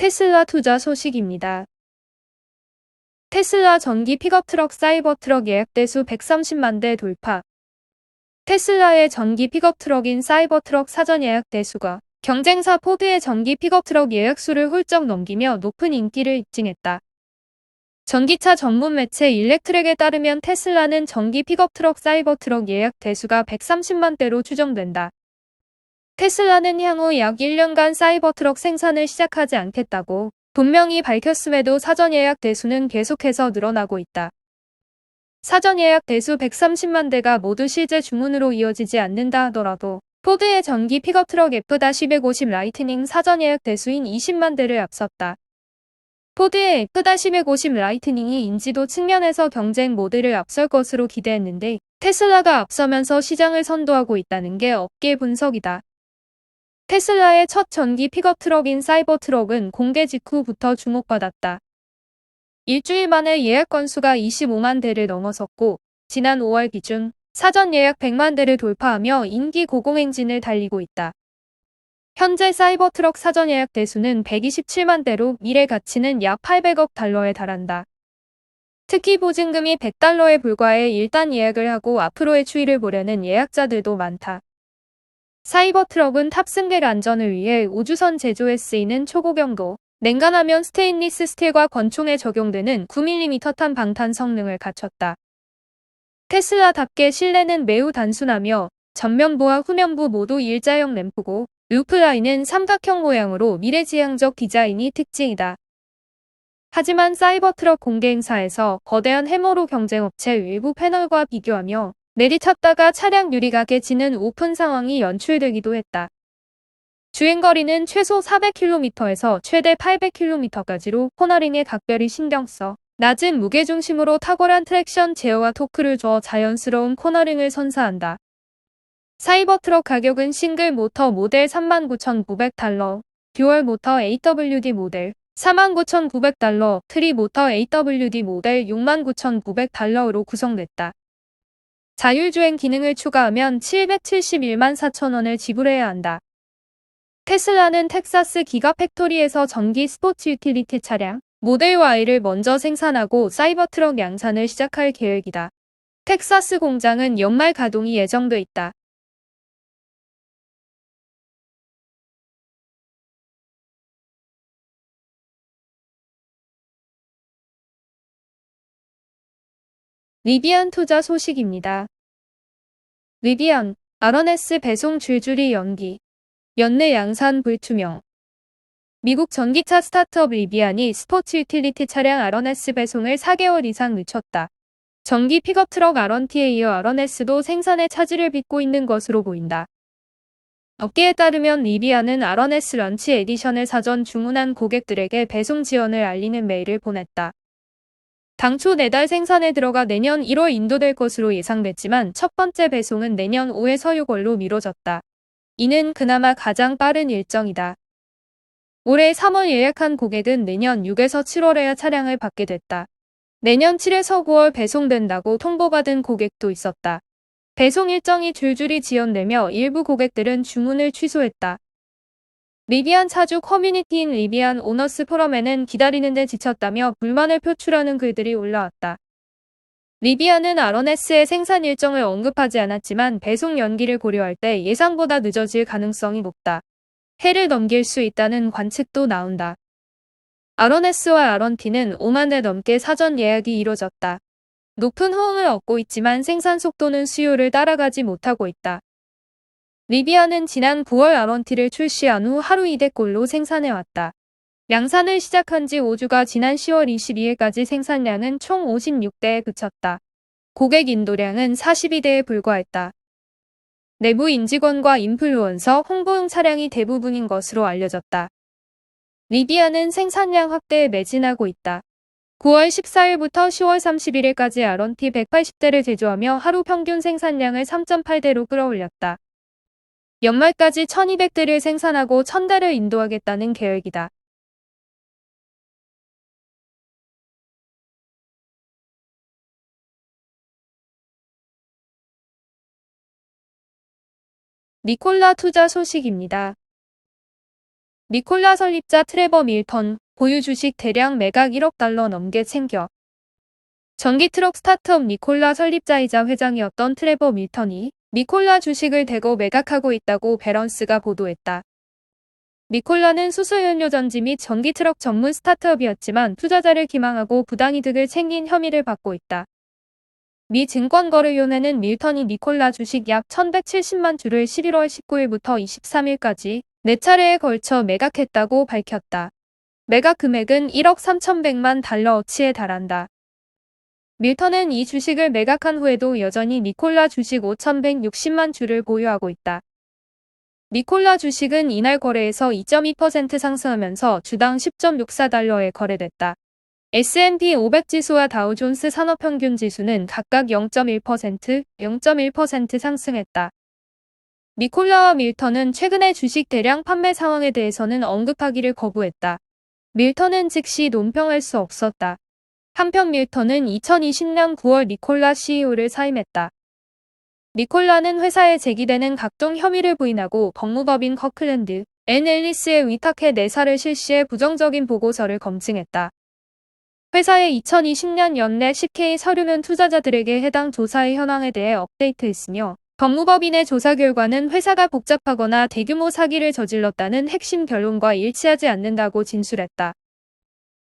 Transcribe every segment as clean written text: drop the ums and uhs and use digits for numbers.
테슬라 투자 소식입니다. 테슬라 전기 픽업트럭 사이버트럭 예약 대수 130만 대 돌파. 테슬라의 전기 픽업트럭인 사이버트럭 사전 예약 대수가 경쟁사 포드의 전기 픽업트럭 예약수를 훌쩍 넘기며 높은 인기를 입증했다. 전기차 전문 매체 일렉트랙에 따르면 테슬라는 전기 픽업트럭 사이버트럭 예약 대수가 130만 대로 추정된다. 테슬라는 향후 약 1년간 사이버트럭 생산을 시작하지 않겠다고 분명히 밝혔음에도 사전 예약 대수는 계속해서 늘어나고 있다. 사전 예약 대수 130만 대가 모두 실제 주문으로 이어지지 않는다 하더라도 포드의 전기 픽업트럭 F-150 라이트닝 사전 예약 대수인 20만 대를 앞섰다. 포드의 F-150 라이트닝이 인지도 측면에서 경쟁 모델을 앞설 것으로 기대했는데 테슬라가 앞서면서 시장을 선도하고 있다는 게 업계 분석이다. 테슬라의 첫 전기 픽업트럭인 사이버트럭은 공개 직후부터 주목받았다. 일주일 만에 예약 건수가 25만 대를 넘어섰고 지난 5월 기준 사전 예약 100만 대를 돌파하며 인기 고공행진을 달리고 있다. 현재 사이버트럭 사전 예약 대수는 127만 대로 미래 가치는 약 800억 달러에 달한다. 특히 보증금이 100달러에 불과해 일단 예약을 하고 앞으로의 추이를 보려는 예약자들도 많다. 사이버트럭은 탑승객 안전을 위해 우주선 제조에 쓰이는 초고경도, 냉간하면 스테인리스 스틸과 권총에 적용되는 9mm 탄 방탄 성능을 갖췄다. 테슬라답게 실내는 매우 단순하며 전면부와 후면부 모두 일자형 램프고 루프라인은 삼각형 모양으로 미래지향적 디자인이 특징이다. 하지만 사이버트럭 공개 행사에서 거대한 해머로 경쟁업체 일부 패널과 비교하며 내리쳤다가 차량 유리가 깨지는 오픈 상황이 연출되기도 했다. 주행거리는 최소 400km에서 최대 800km까지로 코너링에 각별히 신경 써 낮은 무게중심으로 탁월한 트랙션 제어와 토크를 줘 자연스러운 코너링을 선사한다. 사이버트럭 가격은 싱글 모터 모델 39,900달러, 듀얼 모터 AWD 모델 49,900달러, 트리 모터 AWD 모델 69,900달러로 구성됐다. 자율주행 기능을 추가하면 771만 4천 원을 지불해야 한다. 테슬라는 텍사스 기가팩토리에서 전기 스포츠 유틸리티 차량 모델 Y를 먼저 생산하고 사이버트럭 양산을 시작할 계획이다. 텍사스 공장은 연말 가동이 예정돼 있다. 리비안 투자 소식입니다. 리비안, 아러네스 배송 줄줄이 연기. 연내 양산 불투명. 미국 전기차 스타트업 리비안이 스포츠 유틸리티 차량 아러네스 배송을 4개월 이상 늦췄다. 전기 픽업트럭 아런티에 이어 아러네스도 생산에 차질을 빚고 있는 것으로 보인다. 업계에 따르면 리비안은 아러네스 런치 에디션을 사전 주문한 고객들에게 배송 지연을 알리는 메일을 보냈다. 당초 내달 생산에 들어가 내년 1월 인도될 것으로 예상됐지만 첫 번째 배송은 내년 5에서 6월로 미뤄졌다. 이는 그나마 가장 빠른 일정이다. 올해 3월 예약한 고객은 내년 6에서 7월에야 차량을 받게 됐다. 내년 7에서 9월 배송된다고 통보받은 고객도 있었다. 배송 일정이 줄줄이 지연되며 일부 고객들은 주문을 취소했다. 리비안 차주 커뮤니티인 리비안 오너스 포럼에는 기다리는데 지쳤다며 불만을 표출하는 글들이 올라왔다. 리비안은 아러네스의 생산 일정을 언급하지 않았지만 배송 연기를 고려할 때 예상보다 늦어질 가능성이 높다. 해를 넘길 수 있다는 관측도 나온다. 아러네스와 아런티는 5만 대 넘게 사전 예약이 이뤄졌다. 높은 호응을 얻고 있지만 생산 속도는 수요를 따라가지 못하고 있다. 리비안은 지난 9월 아런티를 출시한 후 하루 2대꼴로 생산해왔다. 양산을 시작한 지 5주가 지난 10월 22일까지 생산량은 총 56대에 그쳤다. 고객 인도량은 42대에 불과했다. 내부 임직원과 인플루언서, 홍보용 차량이 대부분인 것으로 알려졌다. 리비안은 생산량 확대에 매진하고 있다. 9월 14일부터 10월 31일까지 아런티 180대를 제조하며 하루 평균 생산량을 3.8대로 끌어올렸다. 연말까지 1200대를 생산하고 1000대를 인도하겠다는 계획이다. 니콜라 투자 소식입니다. 니콜라 설립자 트레버 밀턴, 보유 주식 대량 매각 1억 달러 넘게 챙겨. 전기트럭 스타트업 니콜라 설립자이자 회장이었던 트레버 밀턴이 니콜라 주식을 대거 매각하고 있다고 배런스가 보도했다. 니콜라는 수소연료 전지 및 전기트럭 전문 스타트업이었지만 투자자를 기망하고 부당이득을 챙긴 혐의를 받고 있다. 미 증권거래위원회는 밀턴이 니콜라 주식 약 1170만 주를 11월 19일부터 23일까지 4차례에 걸쳐 매각했다고 밝혔다. 매각 금액은 1억 3,100만 달러어치에 달한다. 밀턴은 이 주식을 매각한 후에도 여전히 니콜라 주식 5,160만 주를 보유하고 있다. 니콜라 주식은 이날 거래에서 2.2% 상승하면서 주당 10.64달러에 거래됐다. S&P 500 지수와 다우존스 산업평균 지수는 각각 0.1%, 0.1% 상승했다. 니콜라와 밀턴은 최근의 주식 대량 판매 상황에 대해서는 언급하기를 거부했다. 밀턴은 즉시 논평할 수 없었다. 한편 밀턴은 2020년 9월 니콜라 CEO를 사임했다. 니콜라는 회사에 제기되는 각종 혐의를 부인하고 법무법인 커클랜드 앤 앨리스에 위탁해 내사를 실시해 부정적인 보고서를 검증했다. 회사의 2020년 연내 10K 서류는 투자자들에게 해당 조사의 현황에 대해 업데이트했으며 법무법인의 조사 결과는 회사가 복잡하거나 대규모 사기를 저질렀다는 핵심 결론과 일치하지 않는다고 진술했다.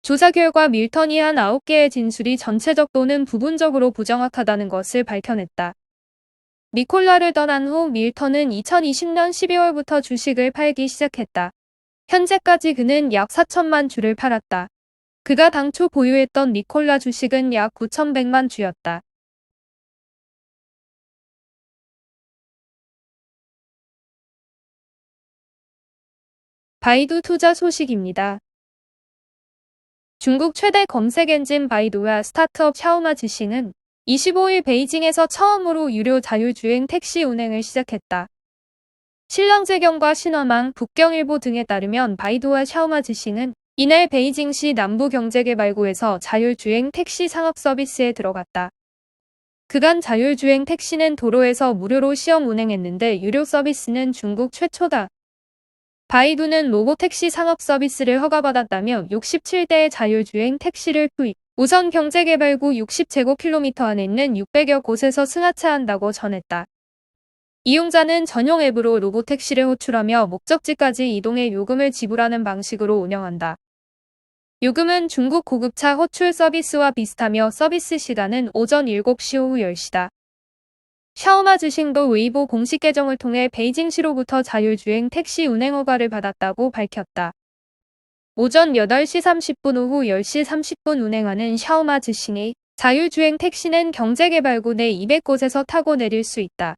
조사 결과 밀턴이 한 9개의 진술이 전체적 또는 부분적으로 부정확하다는 것을 밝혀냈다. 니콜라를 떠난 후 밀턴은 2020년 12월부터 주식을 팔기 시작했다. 현재까지 그는 약 4천만 주를 팔았다. 그가 당초 보유했던 니콜라 주식은 약 9,100만 주였다. 바이두 투자 소식입니다. 중국 최대 검색 엔진 바이두와 스타트업 샤오마 지싱은 25일 베이징에서 처음으로 유료 자율주행 택시 운행을 시작했다. 신랑제경과 신화망, 북경일보 등에 따르면 바이두와 샤오마 지싱은 이날 베이징시 남부경제개발구에서 자율주행 택시 상업 서비스에 들어갔다. 그간 자율주행 택시는 도로에서 무료로 시험 운행했는데 유료 서비스는 중국 최초다. 바이두는 로보택시 상업 서비스를 허가받았다며 67대의 자율주행 택시를 투입. 우선 경제개발구 60제곱킬로미터 안에 있는 600여 곳에서 승하차한다고 전했다. 이용자는 전용 앱으로 로보택시를 호출하며 목적지까지 이동해 요금을 지불하는 방식으로 운영한다. 요금은 중국 고급차 호출 서비스와 비슷하며 서비스 시간은 오전 7시 오후 10시다. 샤오마 지싱도 웨이보 공식 계정을 통해 베이징시로부터 자율주행 택시 운행 허가를 받았다고 밝혔다. 오전 8시 30분 오후 10시 30분 운행하는 샤오마 지싱의 자율주행 택시는 경제개발구 내 200곳에서 타고 내릴 수 있다.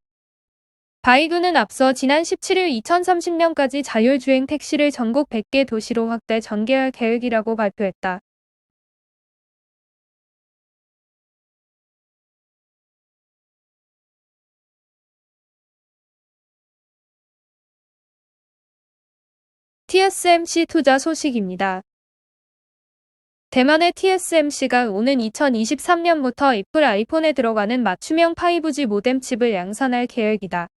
바이두는 앞서 지난 17일 2030년까지 자율주행 택시를 전국 100개 도시로 확대 전개할 계획이라고 발표했다. TSMC 투자 소식입니다. 대만의 TSMC가 오는 2023년부터 애플 아이폰에 들어가는 맞춤형 5G 모뎀 칩을 양산할 계획이다.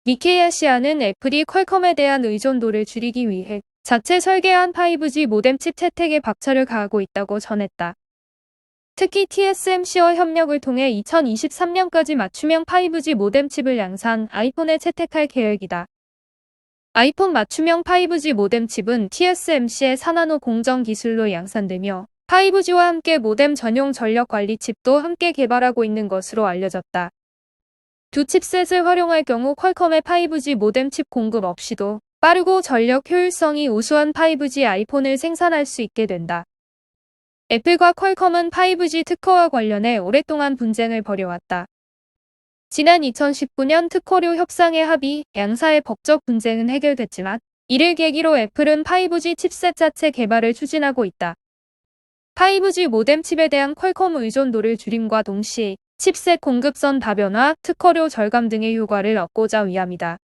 니케이아시아는 애플이 퀄컴에 대한 의존도를 줄이기 위해 자체 설계한 5G 모뎀 칩 채택에 박차를 가하고 있다고 전했다. 특히 TSMC와 협력을 통해 2023년까지 맞춤형 5G 모뎀 칩을 양산, 아이폰에 채택할 계획이다. 아이폰 맞춤형 5G 모뎀 칩은 TSMC의 4나노 공정 기술로 양산되며 5G와 함께 모뎀 전용 전력 관리 칩도 함께 개발하고 있는 것으로 알려졌다. 두 칩셋을 활용할 경우 퀄컴의 5G 모뎀 칩 공급 없이도 빠르고 전력 효율성이 우수한 5G 아이폰을 생산할 수 있게 된다. 애플과 퀄컴은 5G 특허와 관련해 오랫동안 분쟁을 벌여왔다. 지난 2019년 특허료 협상의 합의, 양사의 법적 분쟁은 해결됐지만 이를 계기로 애플은 5G 칩셋 자체 개발을 추진하고 있다. 5G 모뎀 칩에 대한 퀄컴 의존도를 줄임과 동시에 칩셋 공급선 다변화, 특허료 절감 등의 효과를 얻고자 위함이다.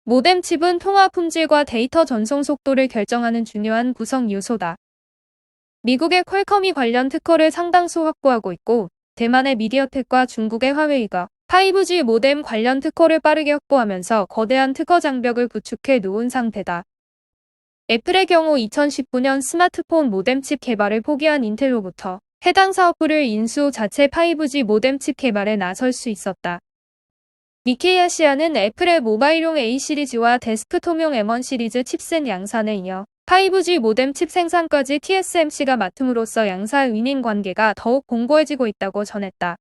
모뎀 칩은 통화 품질과 데이터 전송 속도를 결정하는 중요한 구성 요소다. 미국의 퀄컴이 관련 특허를 상당수 확보하고 있고 대만의 미디어텍과 중국의 화웨이가 5G 모뎀 관련 특허를 빠르게 확보하면서 거대한 특허 장벽을 구축해 놓은 상태다. 애플의 경우 2019년 스마트폰 모뎀 칩 개발을 포기한 인텔로부터 해당 사업부를 인수 후 자체 5G 모뎀 칩 개발에 나설 수 있었다. 니케이 아시아는 애플의 모바일용 A 시리즈와 데스크톱용 M1 시리즈 칩셋 양산에 이어 5G 모뎀 칩 생산까지 TSMC가 맡음으로써 양사 윈윈 관계가 더욱 공고해지고 있다고 전했다.